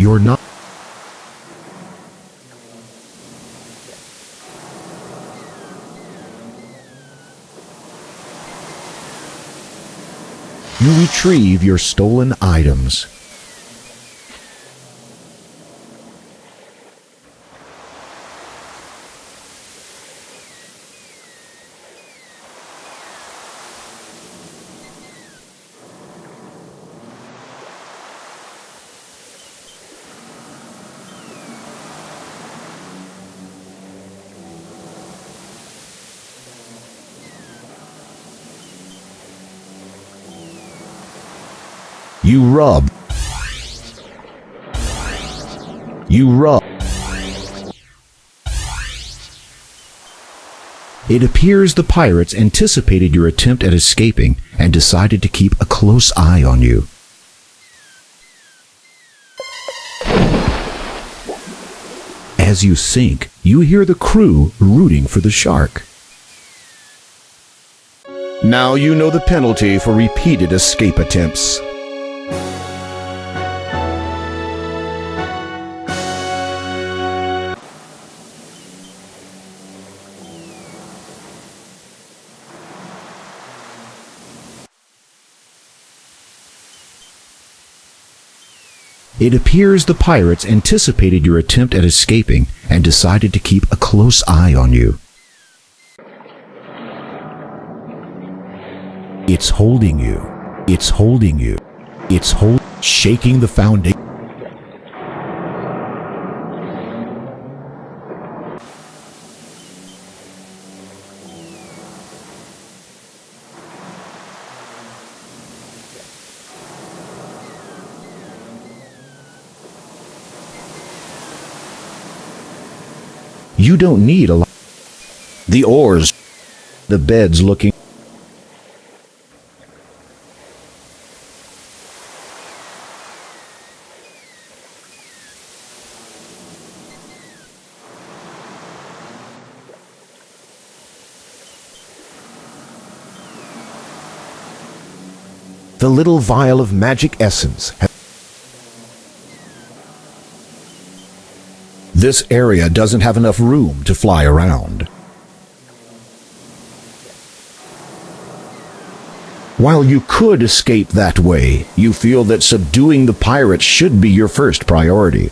You're not. You retrieve your stolen items. You rub. It appears the pirates anticipated your attempt at escaping and decided to keep a close eye on you. As you sink, you hear the crew rooting for the shark. Now you know the penalty for repeated escape attempts. It appears the pirates anticipated your attempt at escaping and decided to keep a close eye on you. It's holding you. It's holding you. It's shaking the foundation. You don't need a lot. The oars, the bed's looking. The little vial of magic essence. This area doesn't have enough room to fly around. While you could escape that way, you feel that subduing the pirates should be your first priority.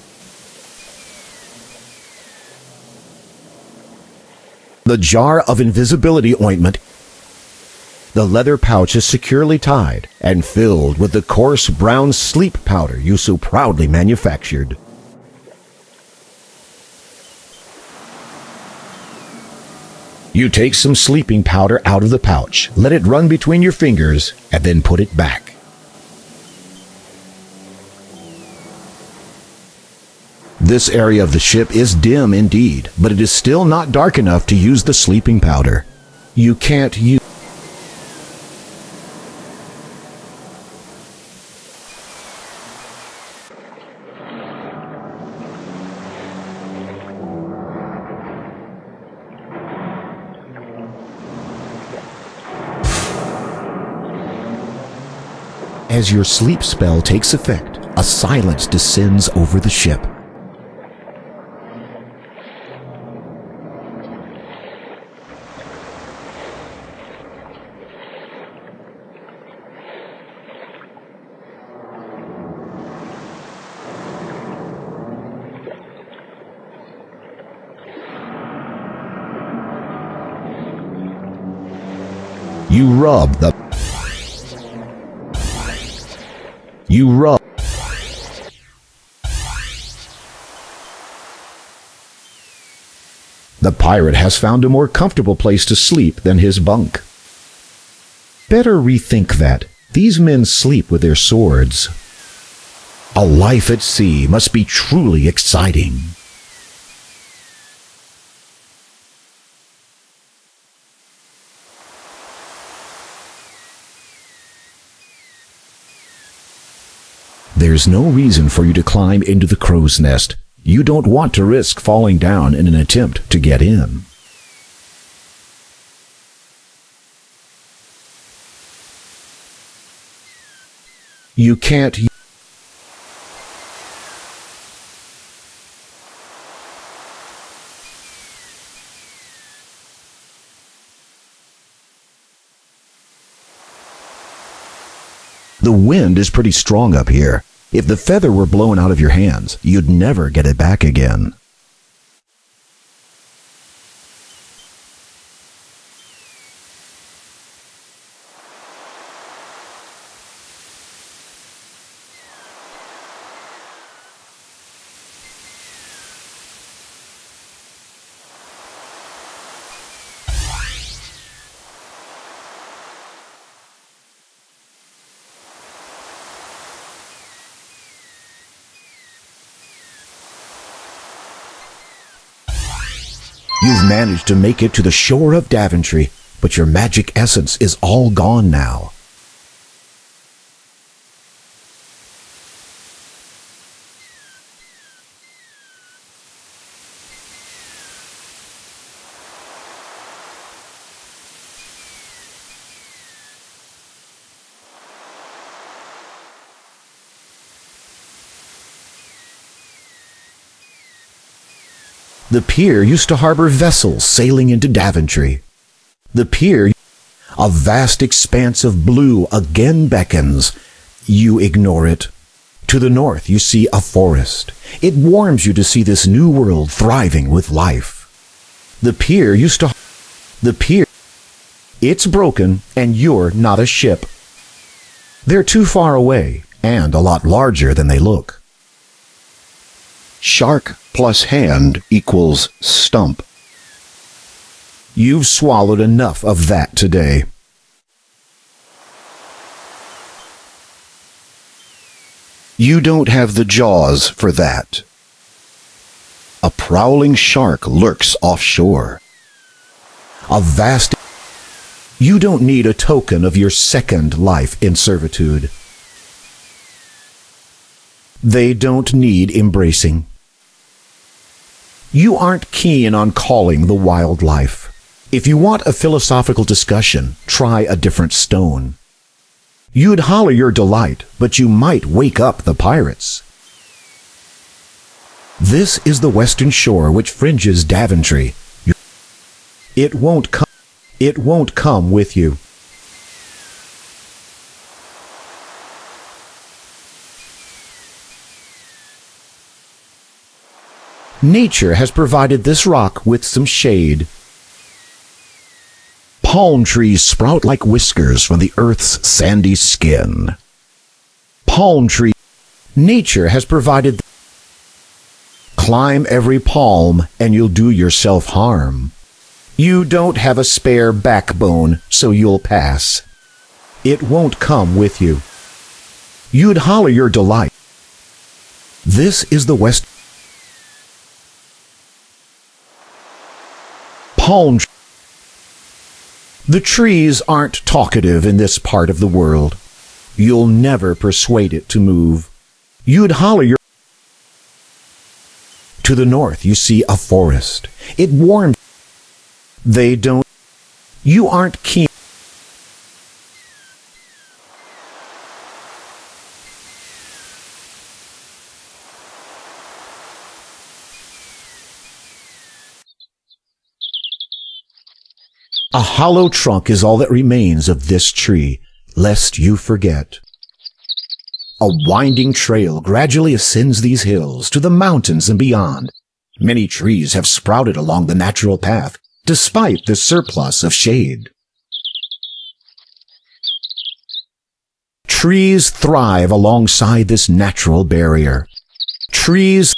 The jar of invisibility ointment. The leather pouch is securely tied and filled with the coarse brown sleep powder you so proudly manufactured. You take some sleeping powder out of the pouch, let it run between your fingers, and then put it back. This area of the ship is dim indeed, but it is still not dark enough to use the sleeping powder. You can't use. As your sleep spell takes effect, a silence descends over the ship. You rub the The pirate has found a more comfortable place to sleep than his bunk. Better rethink that. These men sleep with their swords. A life at sea must be truly exciting. There's no reason for you to climb into the crow's nest. You don't want to risk falling down in an attempt to get in. You can't. The wind is pretty strong up here. If the feather were blown out of your hands, you'd never get it back again. You've managed to make it to the shore of Daventry, but your magic essence is all gone now. The pier used to harbor vessels sailing into Daventry. The pier, a vast expanse of blue, again beckons. You ignore it. To the north you see a forest. It warms you to see this new world thriving with life. The pier used to... The pier... It's broken, and you're not a ship. They're too far away, and a lot larger than they look. Shark plus hand equals stump. You've swallowed enough of that today. You don't have the jaws for that. A prowling shark lurks offshore. A vast... You don't need a token of your second life in servitude. They don't need embracing. You aren't keen on calling the wildlife. If you want a philosophical discussion, try a different stone. You'd holler your delight, but you might wake up the pirates. This is the western shore which fringes Daventry. It won't come with you. Nature has provided this rock with some shade. Palm trees sprout like whiskers from the earth's sandy skin. Palm tree. Nature has provided. Climb every palm and you'll do yourself harm. You don't have a spare backbone, so you'll pass. It won't come with you. You'd holler your delight. This is the west. Palm. The trees aren't talkative in this part of the world. You'll never persuade it to move. You'd holler your... To the north you see a forest. It warms. They don't... You aren't keen. A hollow trunk is all that remains of this tree, lest you forget. A winding trail gradually ascends these hills to the mountains and beyond. Many trees have sprouted along the natural path, despite the surplus of shade. Trees thrive alongside this natural barrier. Trees...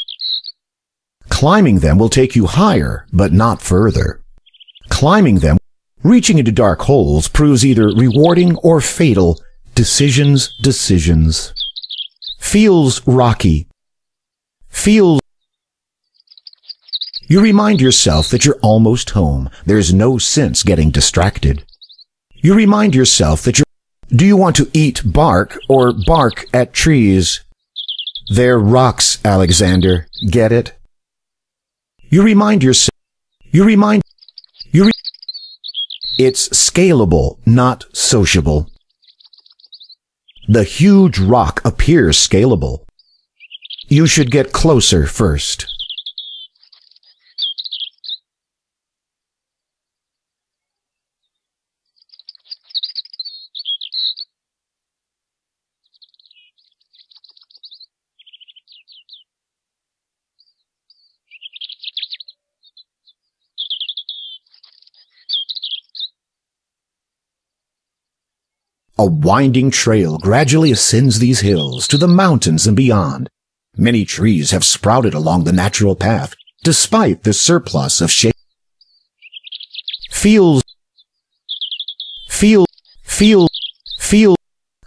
Climbing them will take you higher, but not further. Climbing them, reaching into dark holes, proves either rewarding or fatal. Decisions. Feels rocky. Feels... You remind yourself that you're almost home. There's no sense getting distracted. You remind yourself that you're... Do you want to eat bark or bark at trees? They're rocks, Alexander. Get it? You remind yourself... It's scalable, not sociable. The huge rock appears scalable. You should get closer first. A winding trail gradually ascends these hills to the mountains and beyond. Many trees have sprouted along the natural path, despite the surplus of shade.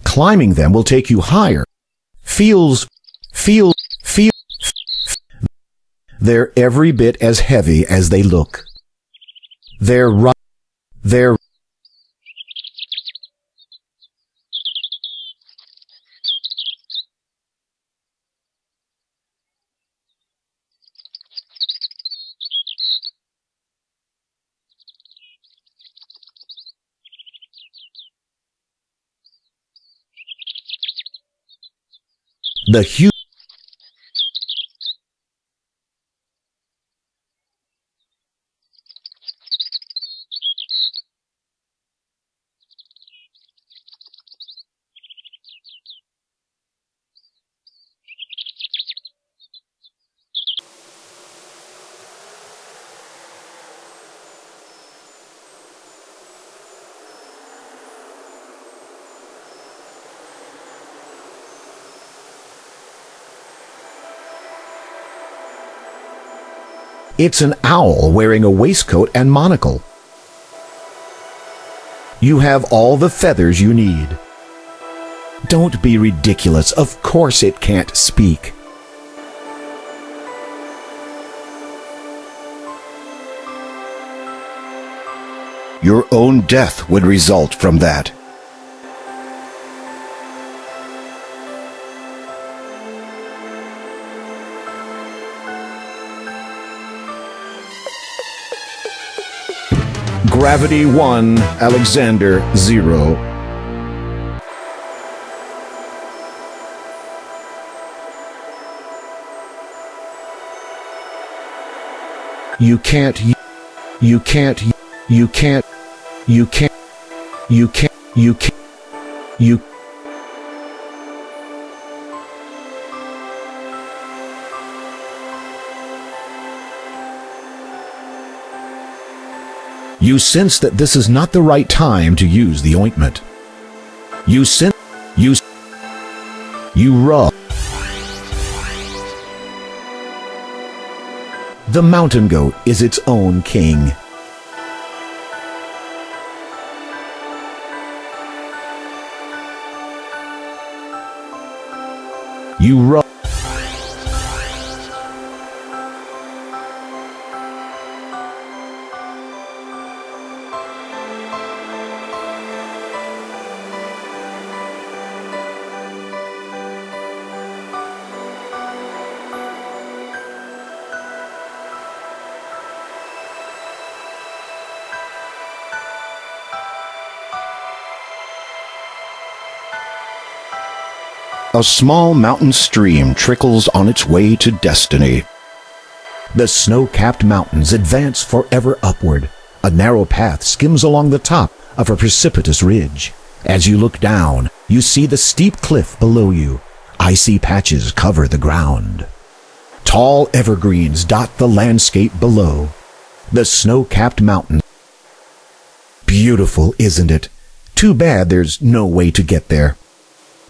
Climbing them will take you higher. They're every bit as heavy as they look. The huge It's an owl wearing a waistcoat and monocle. You have all the feathers you need. Don't be ridiculous. Of course it can't speak. Your own death would result from that. Gravity 1, Alexander 0. You can't. You sense that this is not the right time to use the ointment. You rub. The mountain goat is its own king. You rub. A small mountain stream trickles on its way to destiny. The snow-capped mountains advance forever upward. A narrow path skims along the top of a precipitous ridge. As you look down, you see the steep cliff below you. Icy patches cover the ground. Tall evergreens dot the landscape below. The snow-capped mountain. Beautiful, isn't it? Too bad there's no way to get there.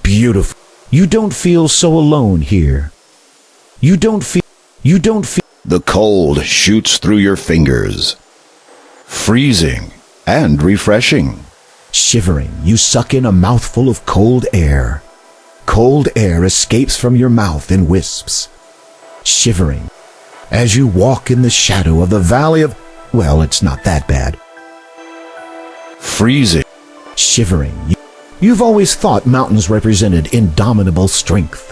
Beautiful. You don't feel so alone here. You don't feel. The cold shoots through your fingers. Freezing and refreshing. Shivering, you suck in a mouthful of cold air. Cold air escapes from your mouth in wisps. Shivering, as you walk in the shadow of the valley of... Well, it's not that bad. Freezing. Shivering. You've always thought mountains represented indomitable strength.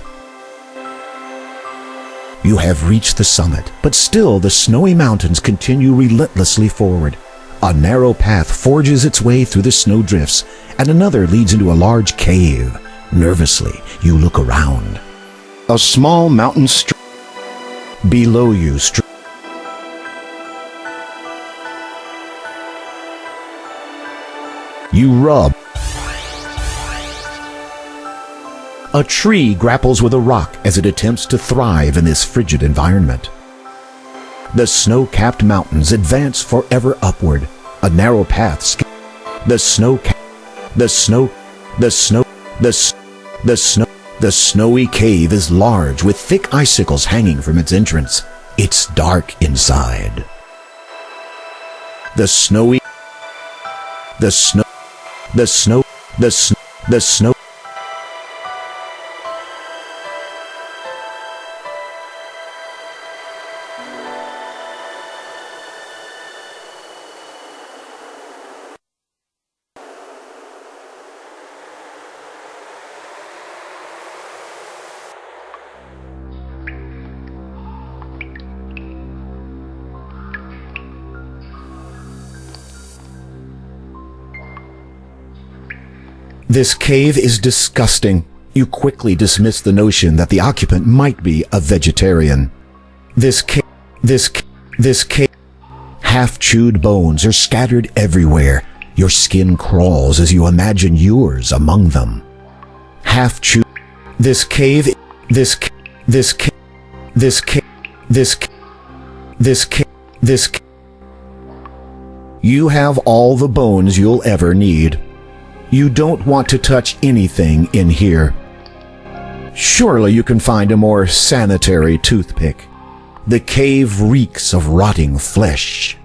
You have reached the summit, but still the snowy mountains continue relentlessly forward. A narrow path forges its way through the snowdrifts, and another leads into a large cave. Nervously, you look around. A small mountain stream. Below you, you rub. A tree grapples with a rock as it attempts to thrive in this frigid environment. The snow-capped mountains advance forever upward. A narrow path. The snow, the, s- the snow, the snowy cave is large with thick icicles hanging from its entrance. It's dark inside. The snowy, the snow, the snow, the snow, the snow. This cave is disgusting. You quickly dismiss the notion that the occupant might be a vegetarian. This cave, half-chewed bones are scattered everywhere. Your skin crawls as you imagine yours among them. Half-chewed, this cave, this cave, this cave, this cave, this cave, this cave, this cave. You have all the bones you'll ever need. You don't want to touch anything in here. Surely you can find a more sanitary toothpick. The cave reeks of rotting flesh.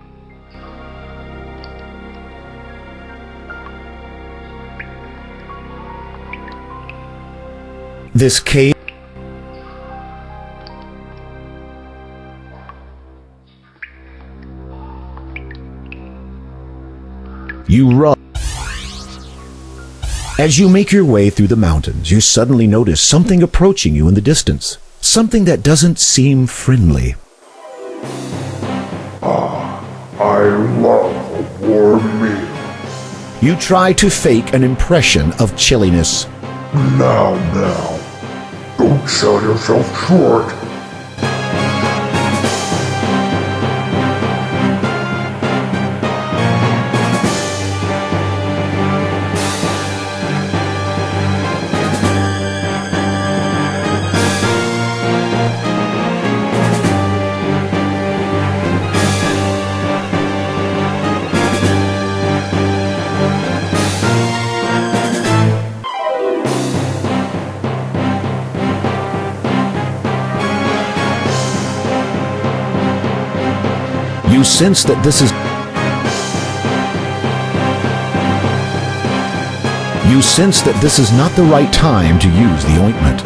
This cave... You rub. As you make your way through the mountains, you suddenly notice something approaching you in the distance. Something that doesn't seem friendly. I love a warm meal. You try to fake an impression of chilliness. Now, don't sell yourself short. You sense that this is... You sense that this is not the right time to use the ointment.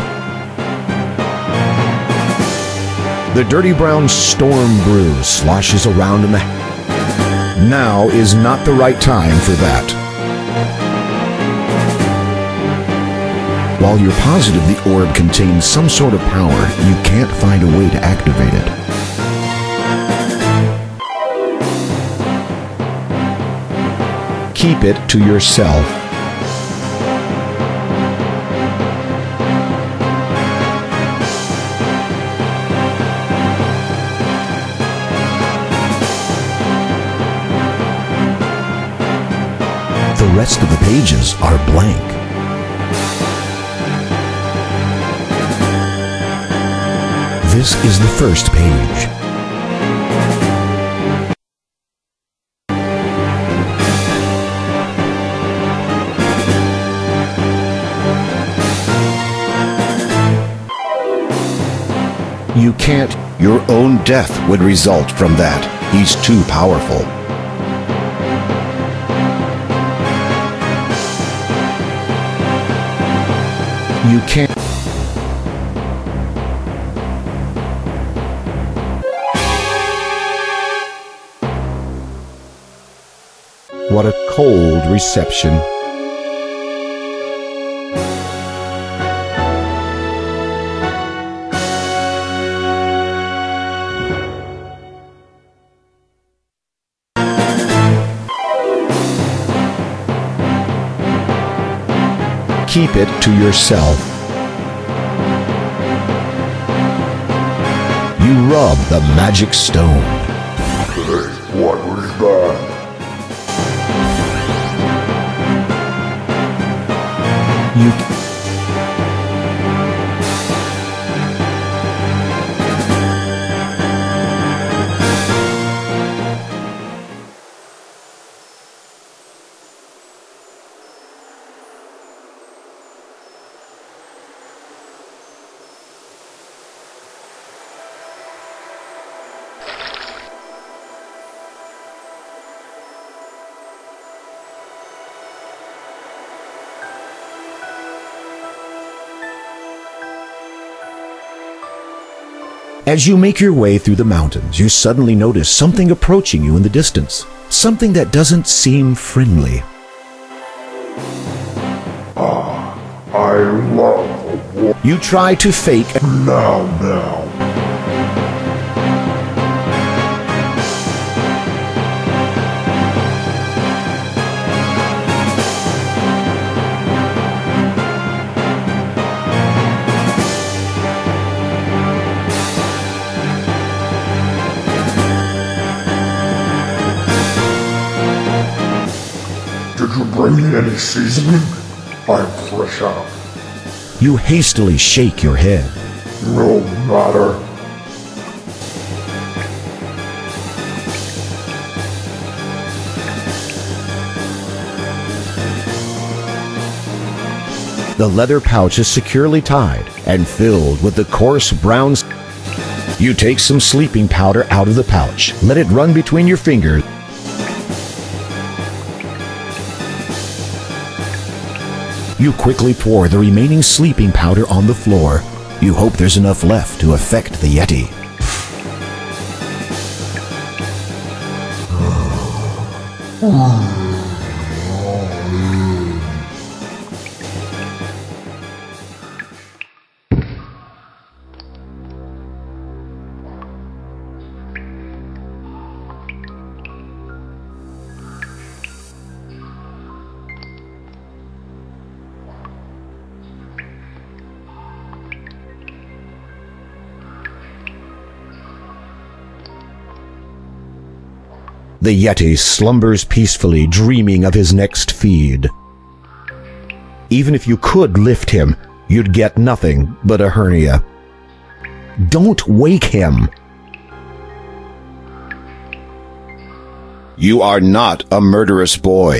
The dirty brown storm brew sloshes around in the... Now is not the right time for that. While you're positive the orb contains some sort of power, you can't find a way to activate it. Keep it to yourself. The rest of the pages are blank. This is the first page. You can't. Your own death would result from that. He's too powerful. You can't. What a cold reception. Keep it to yourself. You rub the magic stone. Hey, what was that? You... As you make your way through the mountains, you suddenly notice something approaching you in the distance. Something that doesn't seem friendly. I love a war. You try to fake. Now. Did you bring me any seasoning? I'm fresh out. You hastily shake your head. No matter. The leather pouch is securely tied and filled with the coarse brown. You take some sleeping powder out of the pouch. Let it run between your fingers. You quickly pour the remaining sleeping powder on the floor. You hope there's enough left to affect the yeti. The yeti slumbers peacefully, dreaming of his next feed. Even if you could lift him, you'd get nothing but a hernia. Don't wake him. You are not a murderous boy.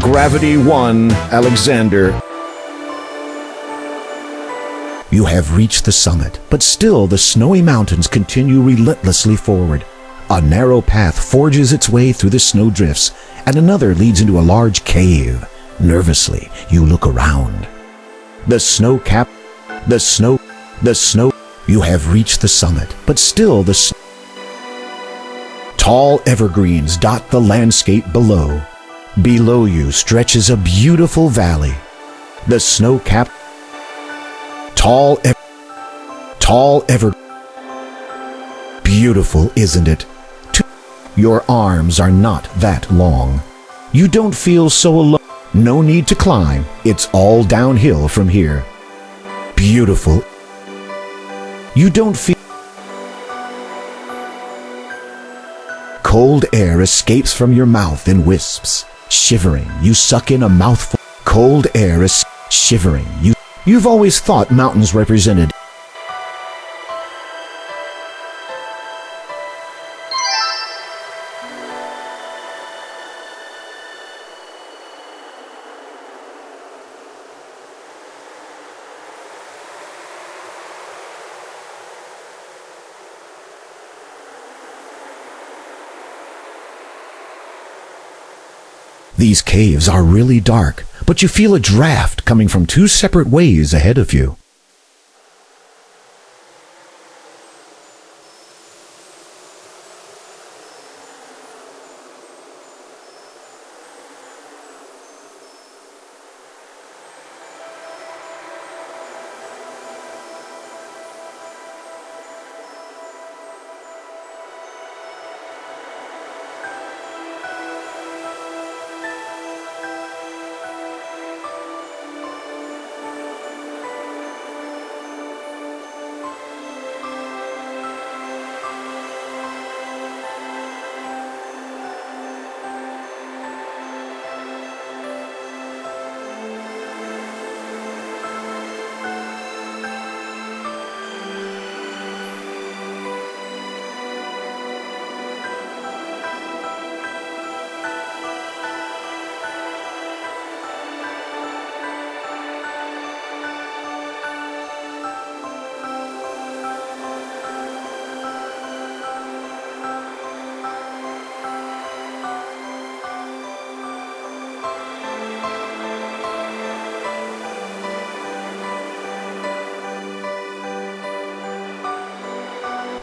Gravity 1, Alexander. You have reached the summit, but still the snowy mountains continue relentlessly forward. A narrow path forges its way through the snowdrifts, and another leads into a large cave. Nervously, you look around. The snow. You have reached the summit, but still the tall evergreens dot the landscape below. Below you stretches a beautiful valley. The snow-capped beautiful, isn't it? Your arms are not that long. You don't feel so alone. No need to climb. It's all downhill from here. Beautiful. You don't feel. Cold air escapes from your mouth in wisps. Shivering, you suck in a mouthful. Cold air is shivering. You've always thought mountains represented. These caves are really dark, but you feel a draft coming from two separate ways ahead of you.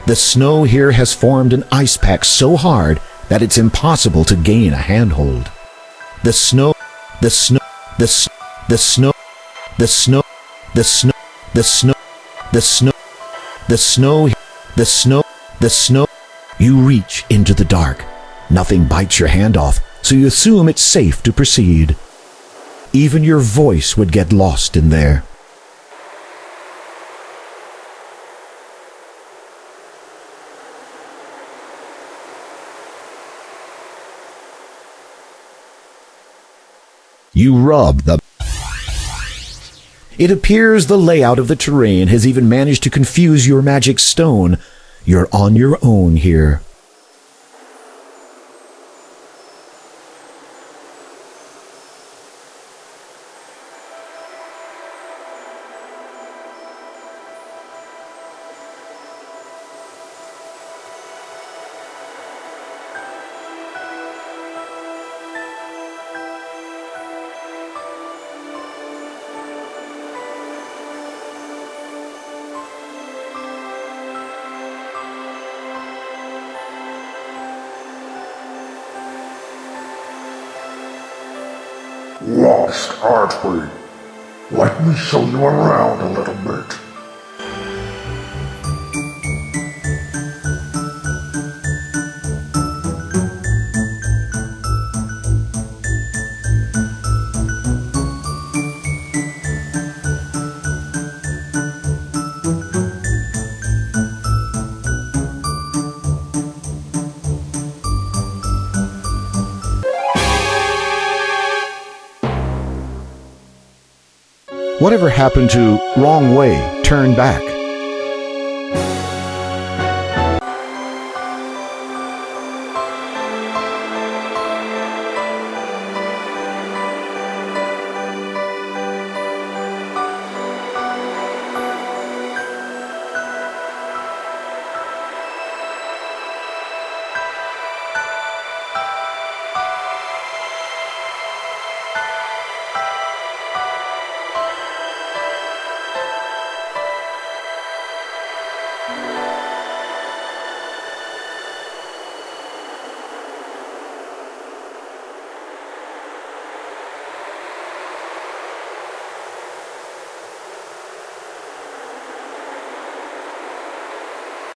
The snow here has formed an ice pack so hard that it's impossible to gain a handhold. The snow, the snow, the snow, the snow, the snow, the snow, the snow, the snow, the snow, the snow, the snow. You reach into the dark. Nothing bites your hand off, so you assume it's safe to proceed. Even your voice would get lost in there. You rub the... It appears the layout of the terrain has even managed to confuse your magic stone. You're on your own here. Lost, aren't we? Let me show you around a little bit. Whatever happened to wrong way, turn back?